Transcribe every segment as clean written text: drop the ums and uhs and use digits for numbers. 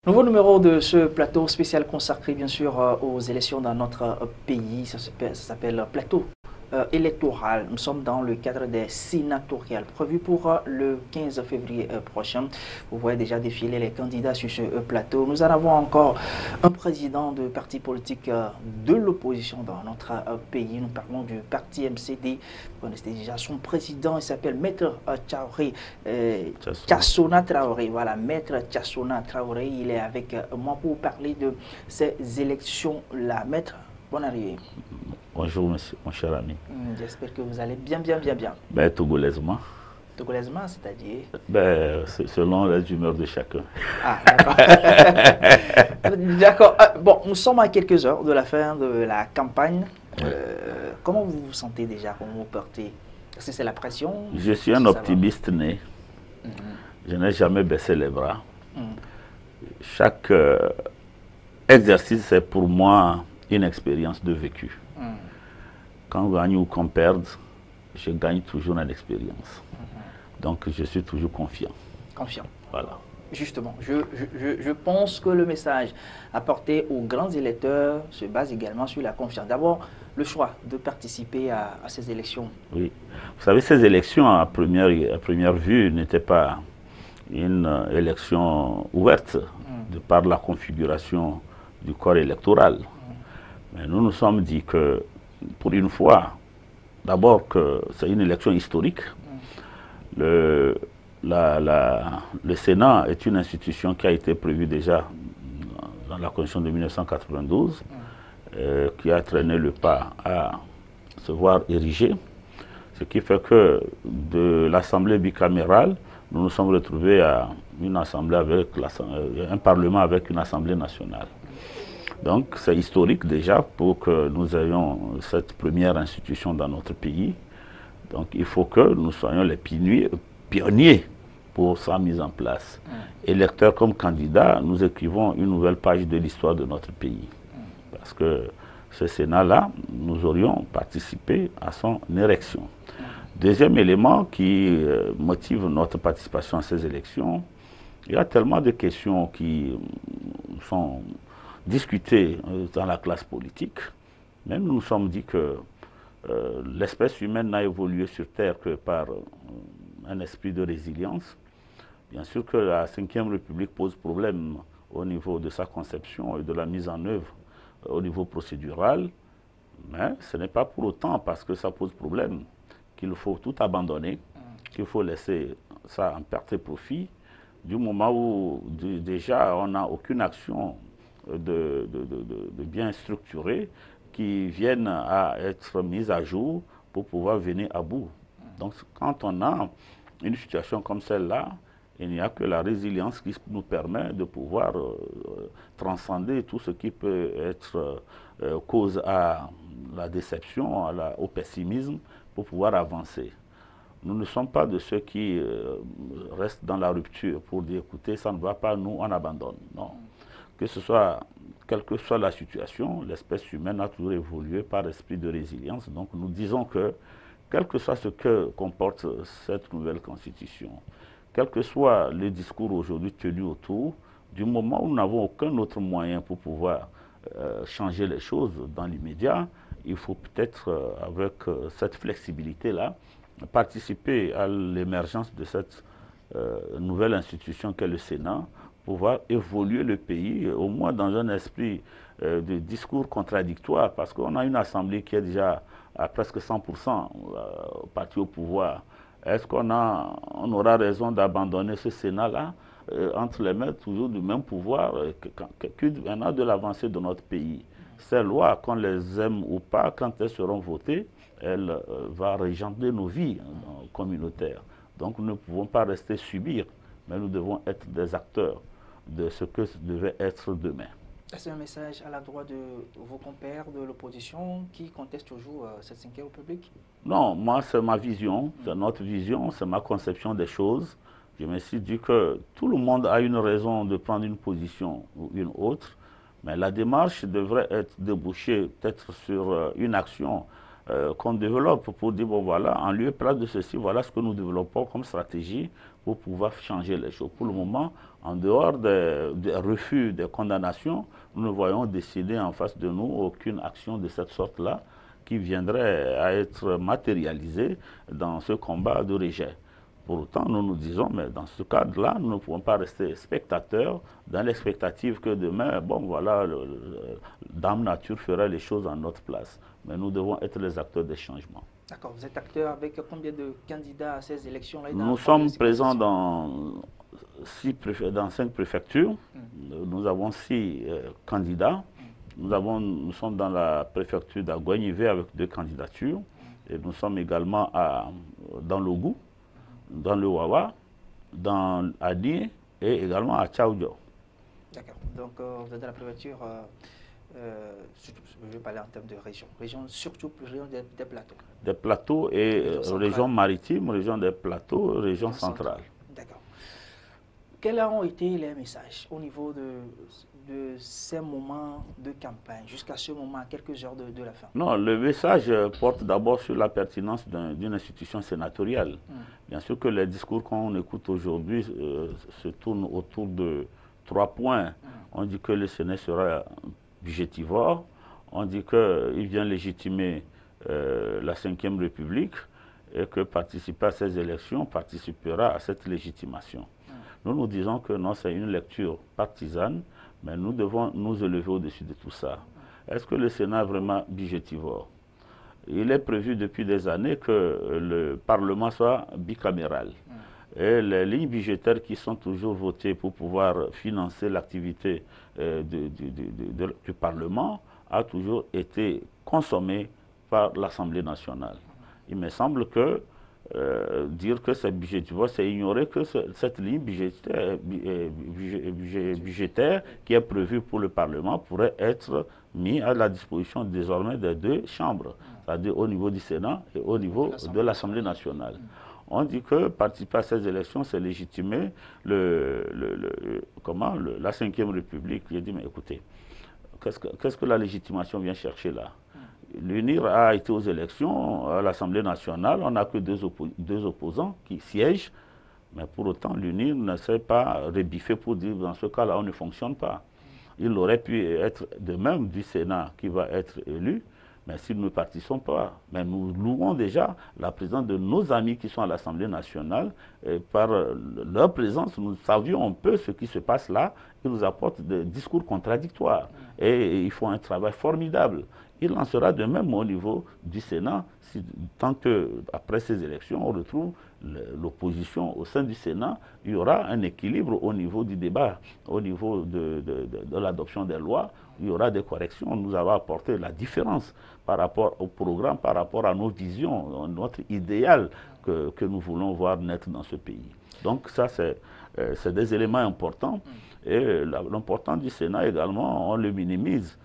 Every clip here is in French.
Nouveau numéro de ce plateau spécial consacré bien sûr aux élections dans notre pays. Ça s'appelle plateau électoral. Nous sommes dans le cadre des sénatoriales prévues pour le 15 février prochain. Vous voyez déjà défiler les candidats sur ce plateau. Nous en avons encore un président de parti politique de l'opposition dans notre pays. Nous parlons du parti MCD. Vous connaissez déjà son président. Il s'appelle Maître Traoré. Tchassona Traoré. Voilà, Maître Tchassona Traoré. Il est avec moi pour parler de ces élections-là. Maître, bonne arrivée. Bonjour, monsieur, mon cher ami. J'espère que vous allez bien. Ben, togolaisement. Togolaisement, c'est-à-dire Ben, selon les humeurs de chacun. Ah, d'accord. D'accord. Bon, nous sommes à quelques heures de la fin de la campagne. Comment vous vous sentez déjà? Comment vous portez? Est-ce que c'est la pression? Je suis un optimiste né. Je n'ai jamais baissé les bras. Chaque exercice est pour moi une expérience de vécu. Quand on gagne ou qu'on perde, je gagne toujours en expérience. Donc je suis toujours confiant. Confiant. Voilà. Justement, je pense que le message apporté aux grands électeurs se base également sur la confiance. D'abord, le choix de participer à ces élections. Oui. Vous savez, ces élections, à première vue, n'étaient pas une élection ouverte de par la configuration du corps électoral. Mais nous nous sommes dit que, pour une fois, d'abord que c'est une élection historique. Le Sénat est une institution qui a été prévue déjà dans la Constitution de 1992, qui a traîné le pas à se voir érigé, ce qui fait que de l'Assemblée bicamérale, nous nous sommes retrouvés à une assemblée avec un Parlement avec une Assemblée nationale. Donc c'est historique déjà pour que nous ayons cette première institution dans notre pays. Donc il faut que nous soyons les pionniers pour sa mise en place. Électeurs comme candidats, nous écrivons une nouvelle page de l'histoire de notre pays. Parce que ce Sénat-là, nous aurions participé à son érection. Deuxième élément qui motive notre participation à ces élections, il y a tellement de questions qui sont discutées dans la classe politique. Même nous nous sommes dit que l'espèce humaine n'a évolué sur Terre que par un esprit de résilience. Bien sûr que la Ve République pose problème au niveau de sa conception et de la mise en œuvre au niveau procédural, mais ce n'est pas pour autant parce que ça pose problème qu'il faut tout abandonner, qu'il faut laisser ça en perte et profit, du moment où déjà on n'a aucune action de bien structurée qui viennent à être mises à jour pour pouvoir venir à bout. Donc quand on a une situation comme celle-là, il n'y a que la résilience qui nous permet de pouvoir transcender tout ce qui peut être cause à la déception, au pessimisme, pour pouvoir avancer. Nous ne sommes pas de ceux qui restent dans la rupture pour dire écoutez, ça ne va pas, nous on abandonne. Non. Que ce soit, quelle que soit la situation, l'espèce humaine a toujours évolué par esprit de résilience. Donc nous disons que, quel que soit ce que comporte cette nouvelle constitution, quels que soient les discours aujourd'hui tenus autour, du moment où nous n'avons aucun autre moyen pour pouvoir changer les choses dans l'immédiat, il faut peut-être, avec cette flexibilité-là, participer à l'émergence de cette nouvelle institution qu'est le Sénat, pouvoir évoluer le pays, au moins dans un esprit de discours contradictoire, parce qu'on a une assemblée qui est déjà à presque 100% parti au pouvoir. Est-ce qu'on aura raison d'abandonner ce Sénat-là entre les mains toujours du même pouvoir qu'on a de l'avancée de notre pays? Ces lois, qu'on les aime ou pas, quand elles seront votées, elles vont régenter nos vies communautaires. Donc nous ne pouvons pas rester subir, mais nous devons être des acteurs de ce que devait être demain. C'est un message à l'endroit de vos compères de l'opposition qui contestent toujours cette Ve République? Non, moi c'est ma vision, c'est notre vision, c'est ma conception des choses. Je me suis dit que tout le monde a une raison de prendre une position ou une autre, mais la démarche devrait être débouchée peut-être sur une action qu'on développe pour dire, bon voilà, en lieu et place de ceci, voilà ce que nous développons comme stratégie pour pouvoir changer les choses. Pour le moment, en dehors des refus, des condamnations, nous ne voyons décider en face de nous aucune action de cette sorte-là qui viendrait à être matérialisée dans ce combat de rejet. Pour autant, nous nous disons, mais dans ce cadre-là, nous ne pouvons pas rester spectateurs dans l'expectative que demain, bon voilà, Dame Nature fera les choses en notre place. Mais nous devons être les acteurs des changements. D'accord, vous êtes acteur avec combien de candidats à ces élections-là? Nous sommes présents dans 5 préfectures. Nous avons 6 candidats. Nous sommes dans la préfecture d'Aguanivé avec 2 candidatures. Et nous sommes également dans l'Ougou, dans le Wawa, dans Adi et également à Tchaoudjo. D'accord. Donc, vous êtes dans la préfecture, je vais parler en termes de région, surtout région des plateaux. Des plateaux et région maritime, région des plateaux, région centrale. D'accord. Quels ont été les messages au niveau de ces moments de campagne, jusqu'à ce moment, à quelques heures de la fin? Non, le message porte d'abord sur la pertinence d'une institution sénatoriale. Bien sûr que les discours qu'on écoute aujourd'hui se tournent autour de 3 points. On dit que le Sénat sera budgétivore, on dit qu'il vient légitimer la Ve République et que participer à ces élections participera à cette légitimation. Nous nous disons que non, c'est une lecture partisane, mais nous devons nous élever au-dessus de tout ça. Est-ce que le Sénat est vraiment budgétivore? Il est prévu depuis des années que le Parlement soit bicaméral. Et les lignes budgétaires qui sont toujours votées pour pouvoir financer l'activité du Parlement a toujours été consommée par l'Assemblée nationale. Il me semble que dire que c'est budgétivore, c'est ignorer que cette ligne budgétaire qui est prévue pour le Parlement pourrait être mise à la disposition désormais des 2 chambres, c'est-à-dire au niveau du Sénat et au niveau de l'Assemblée nationale. On dit que participer à ces élections, c'est légitimer la Ve République. J'ai dit, mais écoutez, qu'est-ce que la légitimation vient chercher là? L'UNIR a été aux élections à l'Assemblée nationale, on n'a que 2 opposants qui siègent, mais pour autant l'UNIR ne s'est pas rebiffé pour dire dans ce cas-là on ne fonctionne pas. Il aurait pu être de même du Sénat qui va être élu, mais s'ils ne participent pas. Mais nous louons déjà la présence de nos amis qui sont à l'Assemblée nationale, et par leur présence, nous savions un peu ce qui se passe là, ils nous apportent des discours contradictoires. Et ils font un travail formidable. Il en sera de même au niveau du Sénat, tant qu'après ces élections, on retrouve l'opposition au sein du Sénat, il y aura un équilibre au niveau du débat, au niveau de l'adoption des lois, il y aura des corrections. Nous avons apporté la différence par rapport au programme, par rapport à nos visions, notre idéal que nous voulons voir naître dans ce pays. Donc ça, c'est des éléments importants. Et l'importance du Sénat également, on le minimise.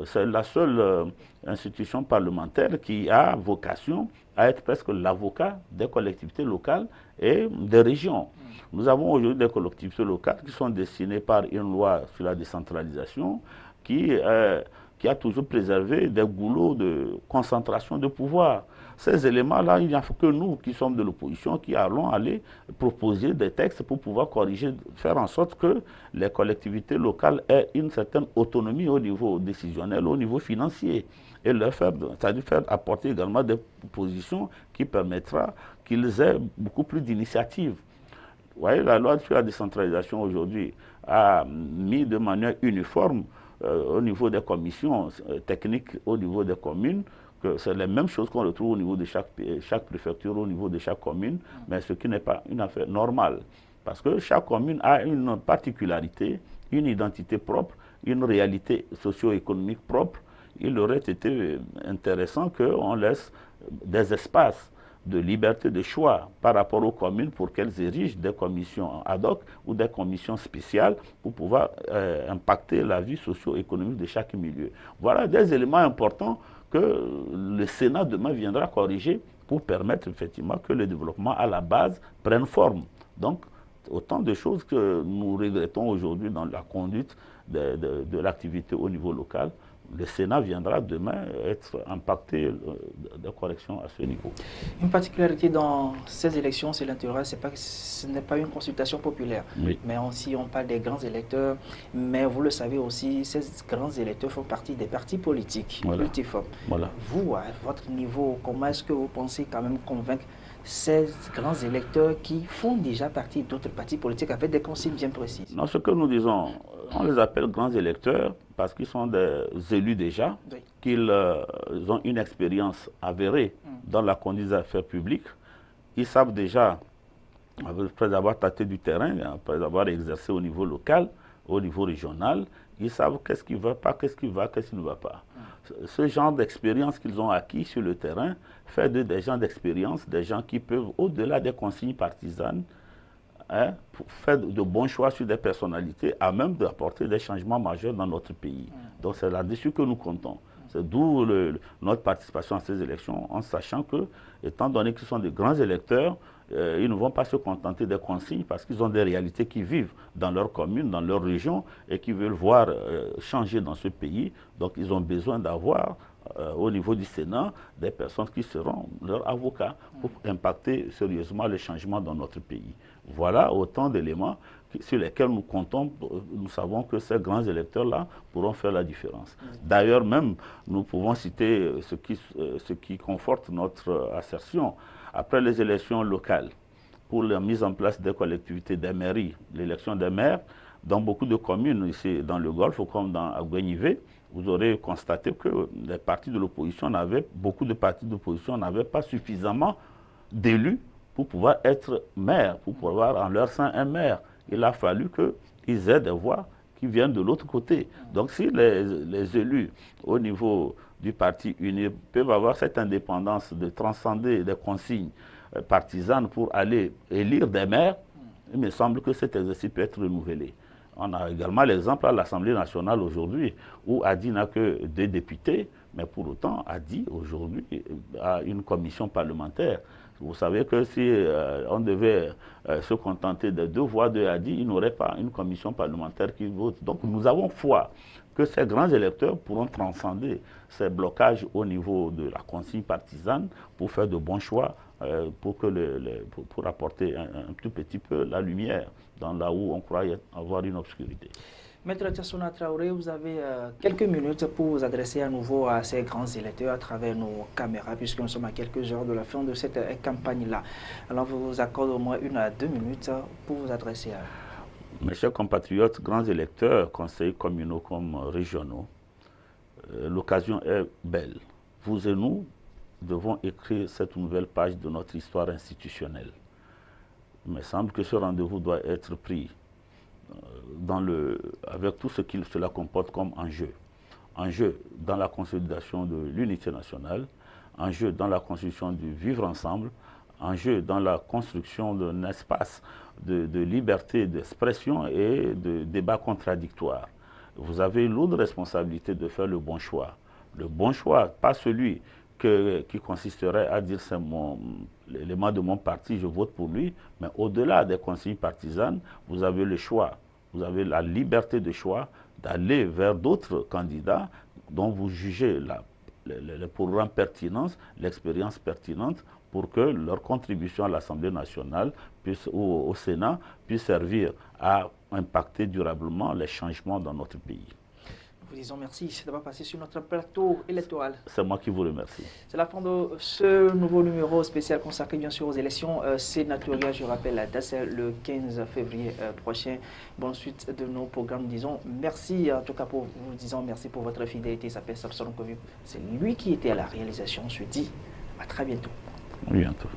C'est la seule institution parlementaire qui a vocation à être presque l'avocat des collectivités locales et des régions. Nous avons aujourd'hui des collectivités locales qui sont destinées par une loi sur la décentralisation qui a toujours préservé des goulots de concentration de pouvoir. Ces éléments-là, il n'y a que nous qui sommes de l'opposition qui allons aller proposer des textes pour pouvoir corriger, faire en sorte que les collectivités locales aient une certaine autonomie au niveau décisionnel, au niveau financier, et leur faire, c'est-à-dire faire apporter également des propositions qui permettra qu'ils aient beaucoup plus d'initiatives. Vous voyez, la loi sur la décentralisation aujourd'hui a mis de manière uniforme au niveau des commissions techniques, au niveau des communes, que c'est les mêmes choses qu'on retrouve au niveau de chaque préfecture, au niveau de chaque commune, mais ce qui n'est pas une affaire normale. Parce que chaque commune a une particularité, une identité propre, une réalité socio-économique propre. Il aurait été intéressant qu'on laisse des espaces de liberté de choix par rapport aux communes pour qu'elles érigent des commissions ad hoc ou des commissions spéciales pour pouvoir impacter la vie socio-économique de chaque milieu. Voilà des éléments importants que le Sénat demain viendra corriger pour permettre effectivement que le développement à la base prenne forme. Donc, autant de choses que nous regrettons aujourd'hui dans la conduite de l'activité au niveau local, le Sénat viendra demain être impacté de correction à ce niveau. Une particularité dans ces élections sénatoriales, c'est pas que ce n'est pas une consultation populaire, Oui. mais aussi on parle des grands électeurs, mais vous le savez aussi, ces grands électeurs font partie des partis politiques, Voilà. multiformes. Voilà. Vous, à votre niveau, comment est-ce que vous pensez quand même convaincre ces grands électeurs qui font déjà partie d'autres partis politiques avec des consignes bien précises? Non, ce que nous disons, on les appelle grands électeurs parce qu'ils sont des élus déjà, Oui. qu'ils ont une expérience avérée dans la conduite des affaires publiques. Ils savent déjà, après avoir tâté du terrain, après avoir exercé au niveau local, au niveau régional, ils savent qu'est-ce qui ne va pas, qu'est-ce qui va, qu'est-ce qui ne va pas. Ce genre d'expérience qu'ils ont acquis sur le terrain fait d'eux des gens d'expérience, des gens qui peuvent, au-delà des consignes partisanes, pour faire de bons choix sur des personnalités, à même d'apporter des changements majeurs dans notre pays. Donc c'est là-dessus que nous comptons. C'est d'où notre participation à ces élections, en sachant que, étant donné qu'ils sont des grands électeurs, ils ne vont pas se contenter des consignes parce qu'ils ont des réalités qui vivent dans leur commune, dans leur région et qui veulent voir changer dans ce pays. Donc ils ont besoin d'avoir au niveau du Sénat des personnes qui seront leurs avocats pour impacter sérieusement le changement dans notre pays. Voilà autant d'éléments sur lesquels nous comptons. Nous savons que ces grands électeurs-là pourront faire la différence. D'ailleurs même, nous pouvons citer ce qui conforte notre assertion. Après les élections locales, pour la mise en place des collectivités, des mairies, l'élection des maires, dans beaucoup de communes, ici dans le Golfe, comme dans Aguenivé, vous aurez constaté que les partis de l'opposition beaucoup de partis d'opposition n'avaient pas suffisamment d'élus pour pouvoir être maires, pour pouvoir en leur sein un maire. Il a fallu qu'ils aient des voix qui viennent de l'autre côté. Donc si les élus au niveau du parti uni peuvent avoir cette indépendance de transcender des consignes partisanes pour aller élire des maires, il me semble que cet exercice peut être renouvelé. On a également l'exemple à l'Assemblée nationale aujourd'hui, où Adi n'a que 2 députés, mais pour autant, Adi aujourd'hui a une commission parlementaire. Vous savez que si on devait se contenter de 2 voix de Adi, il n'aurait pas une commission parlementaire qui vote. Donc nous avons foi que ces grands électeurs pourront transcender ces blocages au niveau de la consigne partisane pour faire de bons choix, pour apporter un tout petit peu la lumière dans là où on croyait avoir une obscurité. Maître Tiassouna Traoré, vous avez quelques minutes pour vous adresser à nouveau à ces grands électeurs à travers nos caméras, puisque nous sommes à quelques heures de la fin de cette campagne-là. Alors, je vous accorde au moins 1 à 2 minutes pour vous adresser à eux. Mes chers compatriotes, grands électeurs, conseillers communaux comme régionaux, l'occasion est belle. Vous et nous devons écrire cette nouvelle page de notre histoire institutionnelle. Il me semble que ce rendez-vous doit être pris avec tout ce que cela comporte comme enjeu. Enjeu dans la consolidation de l'unité nationale, enjeu dans la constitution du vivre ensemble, enjeu dans la construction d'un espace de liberté d'expression et de débat contradictoire. Vous avez une lourde responsabilité de faire le bon choix. Le bon choix, pas celui qui consisterait à dire c'est l'élément de mon parti, je vote pour lui, mais au-delà des consignes partisanes, vous avez le choix, vous avez la liberté de choix d'aller vers d'autres candidats dont vous jugez le programme pertinence, l'expérience pertinente pour que leur contribution à l'Assemblée nationale ou au Sénat puisse servir à impacter durablement les changements dans notre pays. Nous vous disons merci d'avoir passé sur notre plateau électoral. C'est moi qui vous remercie. C'est la fin de ce nouveau numéro spécial consacré bien sûr aux élections sénatoriales. Je rappelle la date, c'est le 15 février prochain. Bonne suite de nos programmes. Disons merci en tout cas pour vous disons merci pour votre fidélité. Ça fait Samson Covid. C'est lui qui était à la réalisation. On se dit à très bientôt. À bientôt.